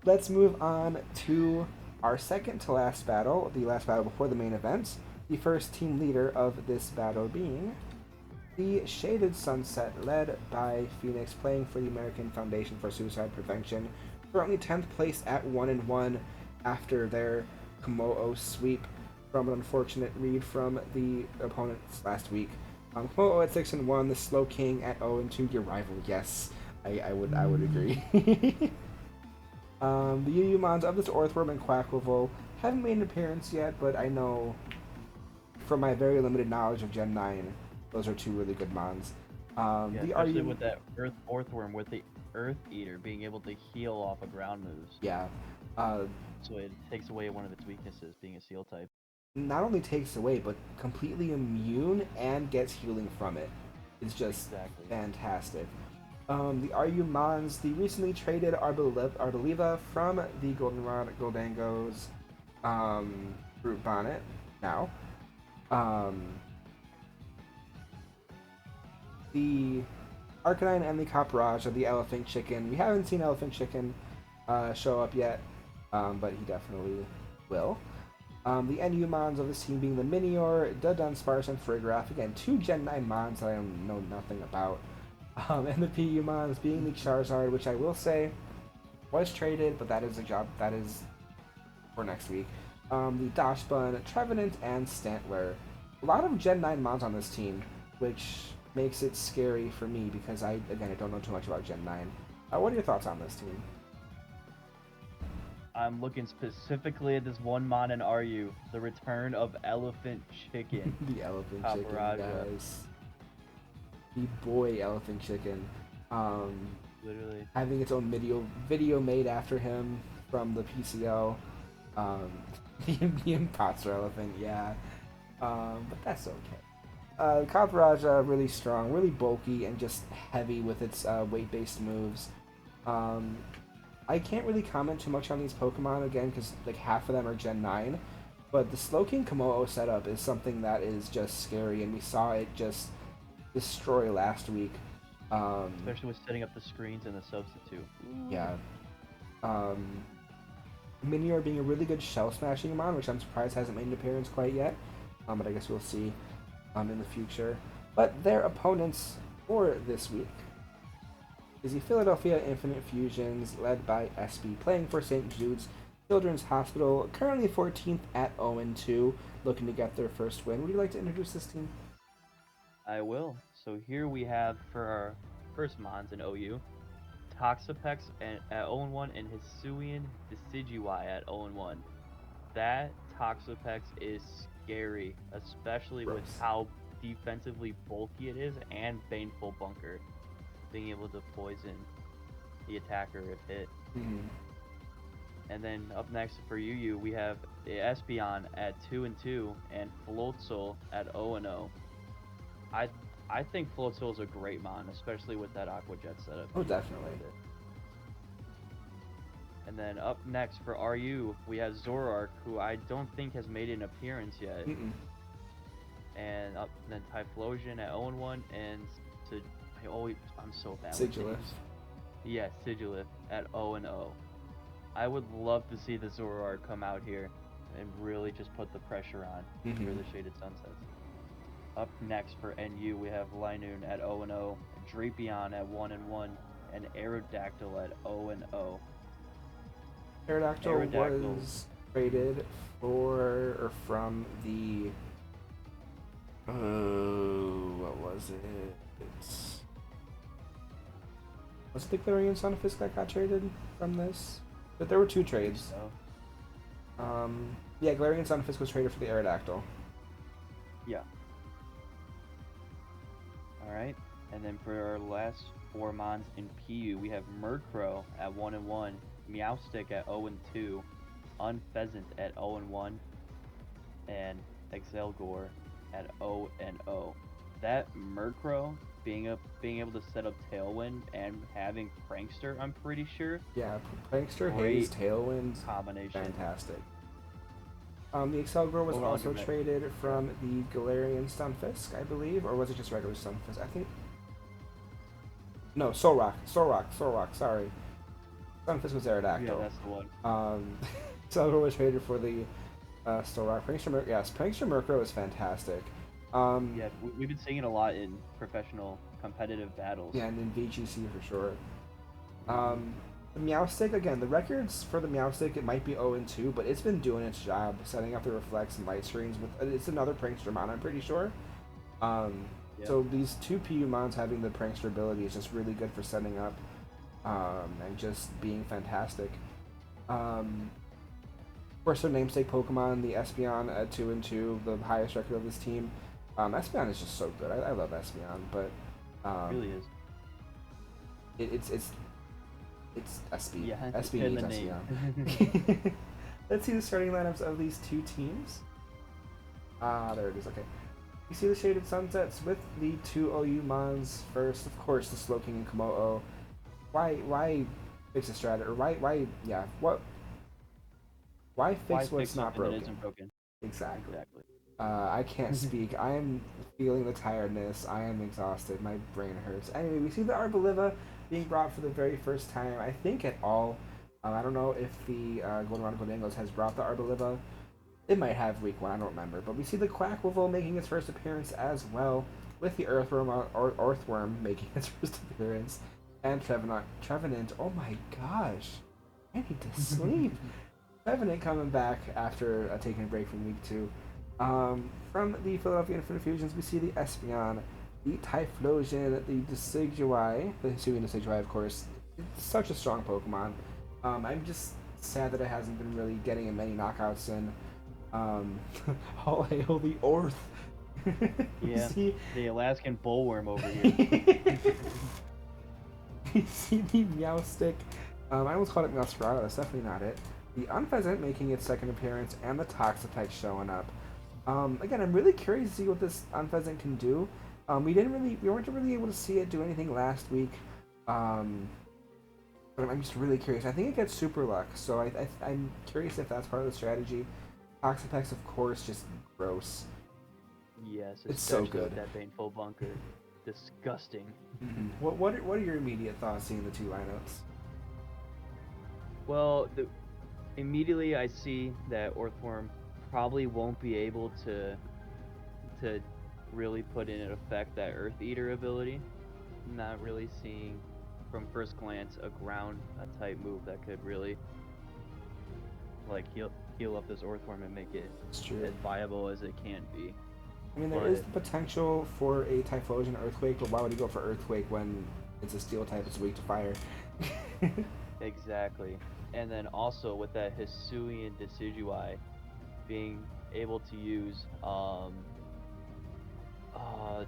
let's move on to our second to last battle, the last battle before the main event. The first team leader of this battle being the Shaded Sunset, led by Phoenix, playing for the American Foundation for Suicide Prevention. Currently 10th place at 1-1 after their Komo'o sweep from an unfortunate read from the opponents last week. Komo'o at 6-1, the Slow King at 0-2, your rival. Yes, I would agree. The UU Mons of this Orthworm and Quacklevo haven't made an appearance yet, but I know from my very limited knowledge of Gen 9, those are two really good Mons. Yeah, The especially RU, with that Earthworm with the Earth Eater being able to heal off of ground moves. yeah, uh, So it takes away one of its weaknesses, being a Seal type. not only takes away, but completely immune and gets healing from it. It's just Exactly. fantastic. The RU Mons, the recently traded Arboliva from the Goldenrod Goldangos Brute Bonnet now. Um, the Arcanine and the Caparaj of the Elephant Chicken. We haven't seen Elephant Chicken show up yet, but he definitely will. The NU Mons of this team being the Minior, the Dunsparce, and Farigiraf. Again, two Gen 9 Mons that I know nothing about. And the PU Mons being the Charizard, which I will say was traded, but that is a job that is for next week. The Dachshund, Trevenant, and Stantler. A lot of Gen 9 Mons on this team, which makes it scary for me because I don't know too much about Gen 9. What are your thoughts on this team? I'm looking specifically at this one Mon in RU, the return of Elephant Chicken. The Elephant Chicken, Paparaja. guys. The boy Elephant Chicken. Literally. Having its own video made after him from the PCL. Um, the imposter elephant, yeah. But that's okay. Caparaj, really strong, really bulky, and just heavy with its weight-based moves. I can't really comment too much on these Pokemon again because like half of them are Gen 9. But the Slowking Komodo setup is something that is just scary, and we saw it just destroy last week. Especially with setting up the screens and the substitute. Yeah. Um, Minior being a really good shell smashing mon, which I'm surprised hasn't made an appearance quite yet. But I guess we'll see in the future. But their opponents for this week is the Philadelphia Infinite Fusions, led by SB, playing for St. Jude's Children's Hospital, currently 14th at 0-2, looking to get their first win. Would you like to introduce this team? I will. So here we have for our first Mons in OU, Toxapex at 0-1 and Hisuian Decidueye at 0-1. That Toxapex is scary, especially with Gross. how defensively bulky it is and Baneful Bunker, being able to poison the attacker if hit. Mhm. And then up next for UU, we have the Espeon at 2-2 and Floatzel at 0-0. I think Floatzel is a great mon, especially with that Aqua Jet setup. Oh, definitely. And then up next for RU, we have Zoroark, who I don't think has made an appearance yet. Mm-mm. And up then Typhlosion at 0-1 and I'm so bad with Sigilif. names. Yeah, Sigilif at 0-0. I would love to see the Zoroark come out here and really just put the pressure on for Mhm. the Shaded Sunsets. Up next for NU, we have Linoon at 0-0, Drapion at 1-1, and Aerodactyl at 0-0. Aerodactyl Aerodactyl. was traded for or from the. What was it? Was it the Clarion Sunfisk that got traded from this? But there were two trades. So, Yeah, Galarian Sunfisk was traded for the Aerodactyl. yeah. Alright, and then for our last four Mons in PU, we have Murkrow at 1-1, Meowstic at 0-2, Unpheasant at 0-1, and Excelgor at 0-0. That Murkrow being able to set up Tailwind and having Prankster, I'm pretty sure, Yeah, Prankster, Great Haze, Tailwind, combination. fantastic. The Excelgor was Hold on, also give me- traded from the Galarian Stunfisk, I believe, or was it just regular Stunfisk? I think. No, Solrock, sorry. Stunfisk was Yeah, Aerodactyl. that's the one. Celebre was traded for the Stonerock. Yes, Prankster Murkrow is fantastic. Yeah, we've been seeing it a lot in professional competitive battles. Yeah, and in VGC for sure. Mhm. The Meowstic, again, the records for the Meowstic, it might be 0-2, but it's been doing its job, setting up the reflects and light screens. It's another Prankster mon, I'm pretty sure. Yep. So these two PU mons having the Prankster ability is just really good for setting up and just being fantastic. Of course, their namesake Pokemon, the Espeon at 2-2, the highest record of this team. Espeon is just so good. I love Espeon, but It really is. it's SB. Yeah, SB in needs the name. Espeon. Let's see the starting lineups of these two teams. There it is. Okay. You see the Shaded Sunsets with the two OU Mons first. Of course, the Slowking and Komodo. Why fix a strat? Or yeah, what? Why fix Why what's fix not something that broken? isn't broken? Exactly. Exactly. I can't speak. I am feeling the tiredness. I am exhausted. My brain hurts. Anyway, we see the Arboliva being brought for the very first time, I think, at all. I don't know if the Golden Dangles has brought the Arboliva. It might have week 1, I don't remember. But we see the Quacklevolt making its first appearance as well, with the Earthworm making its first appearance, and Trevenant. Oh my gosh. I need to sleep. Trevenant coming back after taking a break from week 2. From the Philadelphia Infinite Fusions, we see the Espeon, the Typhlosion, the Decidueye, the Hisuian Decidueye, of course. It's such a strong Pokemon. I'm just sad that it hasn't been really getting many knockouts in. All hail the Orth. Yeah, see, the Alaskan bullworm over here. you see the Meowstic. I almost called it Meowscarada. That's definitely not it. The Unpheasant making its second appearance, and the Toxapex showing up. Again, I'm really curious to see what this Unpheasant can do. We weren't really able to see it do anything last week. But I'm just really curious. I think it gets Super Luck, so I'm curious if that's part of the strategy. Toxapex, of course, just gross. Yes, It's so especially good. with that Baneful Bunker. Disgusting. What are your immediate thoughts seeing the two lineups? Well, immediately I see that Orthworm probably won't be able to really put in effect that Earth Eater ability. Not really seeing from first glance a ground type move that could really like heal up this Orthworm and make it It's true. as viable as it can be. I mean, there But is the potential for a Typhlosion Earthquake, but why would you go for Earthquake when it's a Steel type, it's weak to fire? exactly. And then also with that Hisuian Decidueye being able to use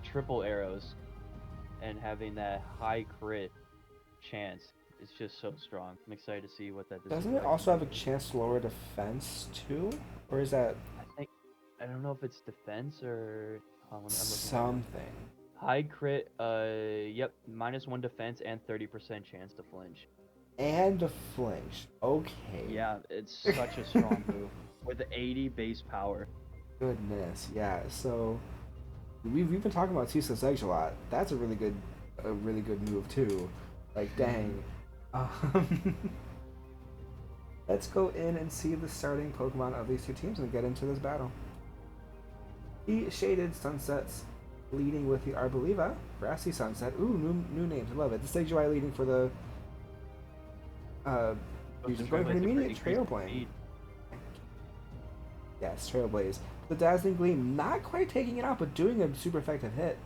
triple arrows and having that high crit chance is just so strong. I'm excited to see what that Doesn't it Decidueye also can have a do. chance to lower defense too? Or is that I think I don't know if it's defense or I'm looking right now. something? High crit, yep, -1 defense and 30% chance to flinch. And a flinch. Okay. Yeah, it's such a strong move with the 80 base power. Goodness, yeah. So we've been talking about Ceaseless Edge a lot. That's a really good move too. Like dang. Um, let's go in and see the starting Pokemon of these two teams and get into this battle. The Shaded Sunsets leading with the Arboliva, Grassy Sunset. Ooh, new names. I love it. The Decidueye leading for the users going for an immediate Trailblaze. Yes, Trailblaze. The Dazzling Gleam not quite taking it out, but doing a super effective hit.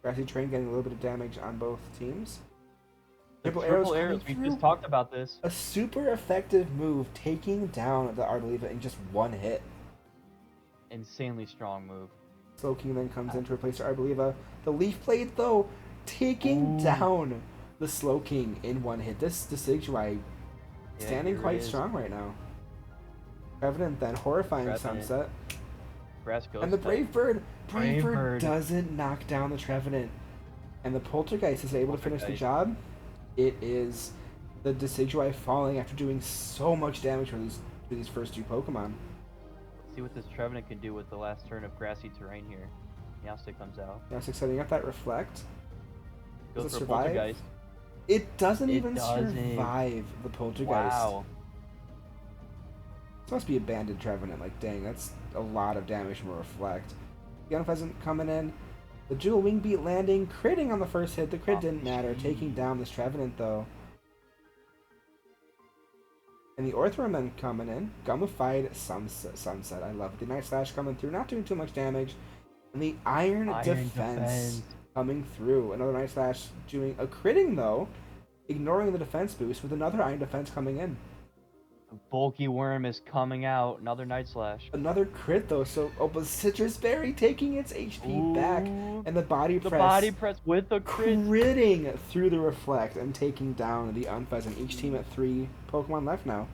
Grassy Train getting a little bit of damage on both teams. Triple arrows arrows. We coming just through. talked about this. A super effective move, taking down the Arboliva in just one hit. Insanely strong move. Slowking then comes in to replace the Arboliva. The Leaf Blade, though, taking down the Slowking in one hit. This Decidueye standing quite strong right now. Revenant then, Horrifying Sunset. Grass Ghost And the Brave Bird. Brave Bird Bird doesn't knock down the Trevenant. And the Poltergeist is able to finish the job. It is the Decidueye falling after doing so much damage for these first two Pokemon. See what this Trevenant can do with the last turn of grassy terrain here. Meowstic comes out. Meowstic setting up that Reflect. Goes Does it for survive? Poltergeist. It doesn't It even doesn't. survive the Poltergeist. Wow. This must be a banded Trevenant. Like, dang, that's a lot of damage from a Reflect. The Unpleasant coming in. The Dual Wing Beat landing, critting on the first hit. The crit didn't matter. Taking down this Trevenant, though. And the Orthworm then coming in. Gummified Sunset. I love it. The Night Slash coming through, not doing too much damage. And the Iron Defense coming through. Another Night Slash doing a critting, though. Ignoring the defense boost with another Iron Defense coming in. The bulky worm is coming out. Another Night Slash. Another crit, though. So, but Citrus Berry taking its HP back. And the Body Press. The Body Press with the crit. Critting through the Reflect and taking down the Unpleasant. Each team at 3 Pokemon left now.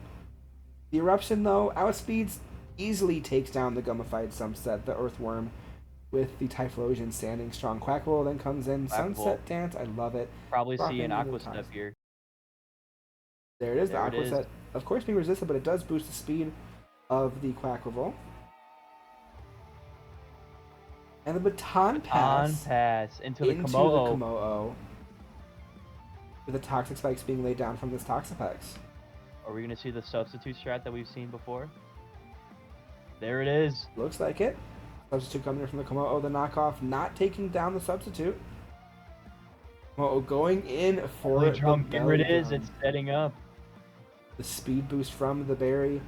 The Eruption, though, outspeeds, easily takes down the Gummified Sunset, the Earthworm, with the Typhlosion standing strong. Quackable then comes in. Sunset Dance, I love it. Probably see an Aqua Step here. There it is, the Aqua Step. Of course being resisted, but it does boost the speed of the Quackable. And the Baton Pass into the Komodo. With the Toxic Spikes being laid down from this Toxapex. Are we going to see the substitute strat that we've seen before? There it is. Looks like it. Substitute coming in from the Komodo. The knockoff not taking down the substitute. Komodo going in for the jump. Here it is. It's setting up. The speed boost from the berry.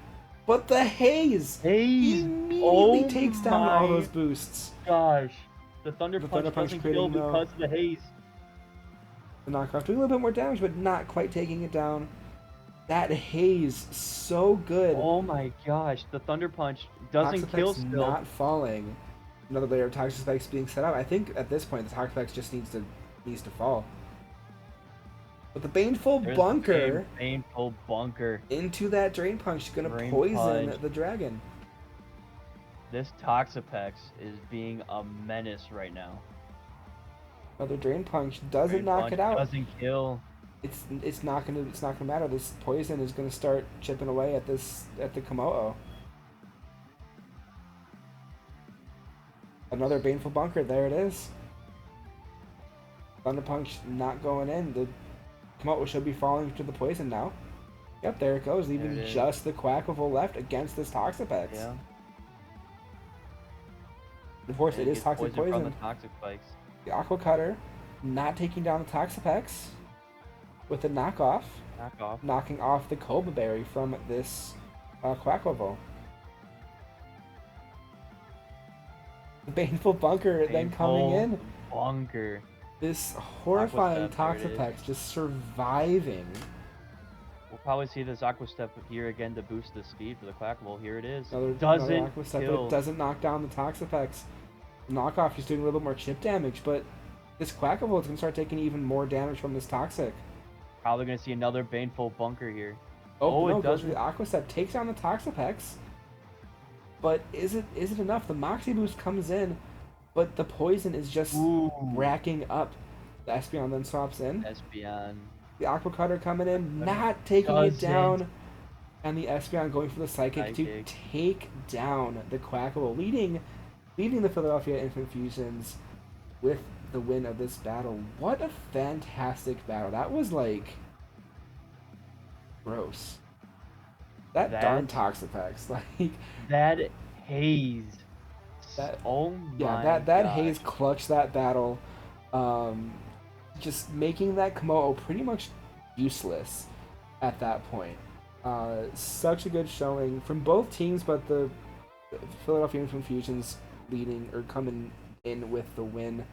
But the Haze immediately takes down all those boosts. Gosh. The Thunder Punch doesn't kill because of the Haze. The knockoff doing a little bit more damage, but not quite taking it down. That Haze, so good. Oh my gosh, the Thunder Punch doesn't kill still. Not falling. Another layer of Toxic Spikes being set up. I think at this point the Toxic Spikes just needs to fall. But the Baneful Bunker. Baneful Bunker. Into that Drain Punch, gonna poison the dragon. This Toxapex is being a menace right now. Another Drain Punch doesn't knock it out. Doesn't kill. It's not gonna matter. This poison is gonna start chipping away at the Komodo. Another Baneful Bunker. There it is. Thunder Punch not going in. The Komodo should be falling to the poison now. Yep, there it goes. Leaving just the Quackable left against this Toxapex. Yeah. Of course, it is Toxic Poison. From the Toxic Spikes. The Aqua Cutter not taking down the Toxapex. With the knockoff, knocking off the Cobra Berry from this Quackable. The Baneful Bunker then coming in. Bunker. This horrifying Toxapex just surviving. We'll probably see this Aqua Step here again to boost the speed for the Quackable. Here it is. Another Aqua Step, but it doesn't knock down the Toxapex. Knockoff is doing a little bit more chip damage, but this Quackable is going to start taking even more damage from this Toxic. Probably going to see another Baneful Bunker here. Oh no, it goes for the Aqua Step, takes down the Toxapex. But is it enough? The Moxie Boost comes in, but the poison is just racking up. The Espeon then swaps in. Espeon. The Aqua Cutter coming in, not taking it down. And the Espeon going for the Psychic to take down the Quackable, leading the Philadelphia Infant Fusions with the win of this battle. What a fantastic battle. That was like gross. That darn Toxapex, like that Haze. That Haze clutched that battle, just making that Komodo pretty much useless at that point. Such a good showing from both teams, but the Philadelphia Infant Fusions leading or coming in with the win.